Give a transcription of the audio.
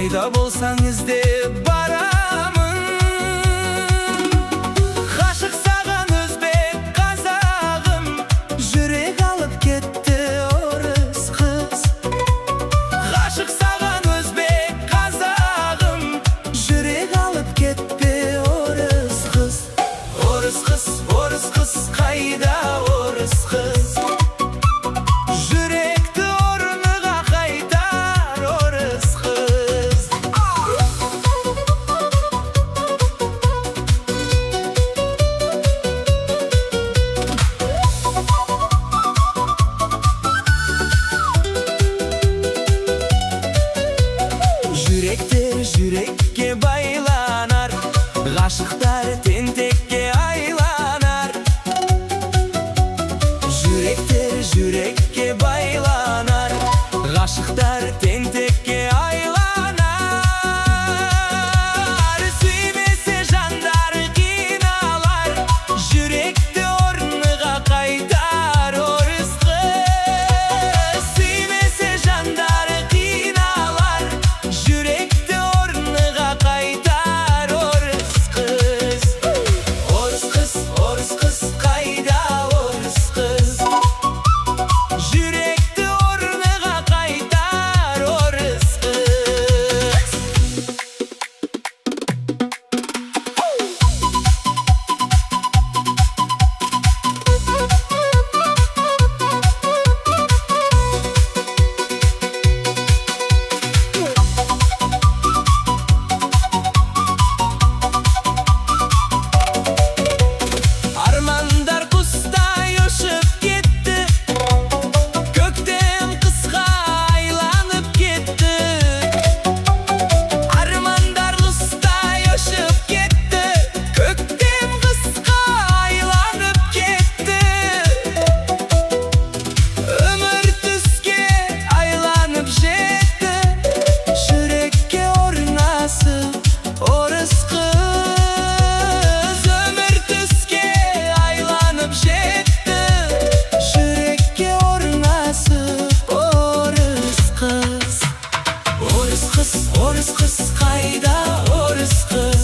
Қайда болсаң іздеп барамын. Ғашық саған өзбек қазағым, жүрек алып кетті орыс қыз. Ғашық саған өзбек қазағым, жүрек алып кетпе орыс қыз. Орыс қыз, орыс қыз, қайда орыс қыз? Жүректі орныға қайтар орыс қыз. Жүректер жүрекке байланар, ғашықтар тентекке айланар. Жүректер жүрекке байланар, ғашықтар тентекке айланар. Сүймесе жандар қиналар, жүректі орныға қайтар орыс қыз. Сүймесе жандар қиналар, жүректі орныға қайтар орыс қыз. Орыс қыз, орыс қыз, қайда орыс қыз? Жүректі орныға қайтар орыс қыз. Армандар құстай ұшып кетті, көктем қысқа айланып кетті. Армандар құстай ұшып кетті, көктем қысқа айланып кетті. Өмір түске айланып жетті, жүрекке орнасып орыс қыз. Өмір түске айланып жетті, жүрекке орнасып орыс қыз. Орыс қыз, орыс қыз, қайда орыс қыз?